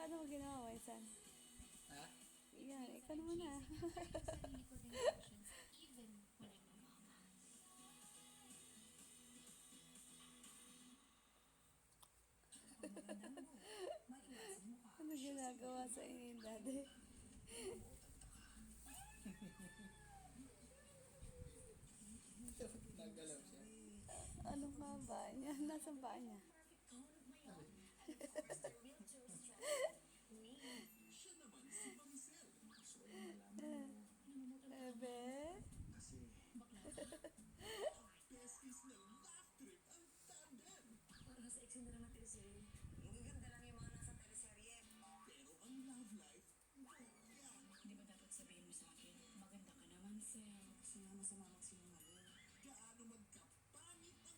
Paano mo ginawa, Waisan? Ha? Yan, ikaw naman na. Sarili ko din emotions, even when I'm a mama. Ano ginagawa sa inyo, daddy? Nagalaw siya. Ano nga ba niya? Nasaan ba niya? Siya naman si Mamsel. Gusto ko lang malaman mo. Ebe? Kasi besties na laugh trip ang tandem. Parang sa eksena naman teleserye. Magaganda lang yung mga nasa teleserye. Pero ang love life, yan. Di ba dapat sabihin mo sa akin, maganda ka naman, Sel. Kasi nga masama magsinungaling.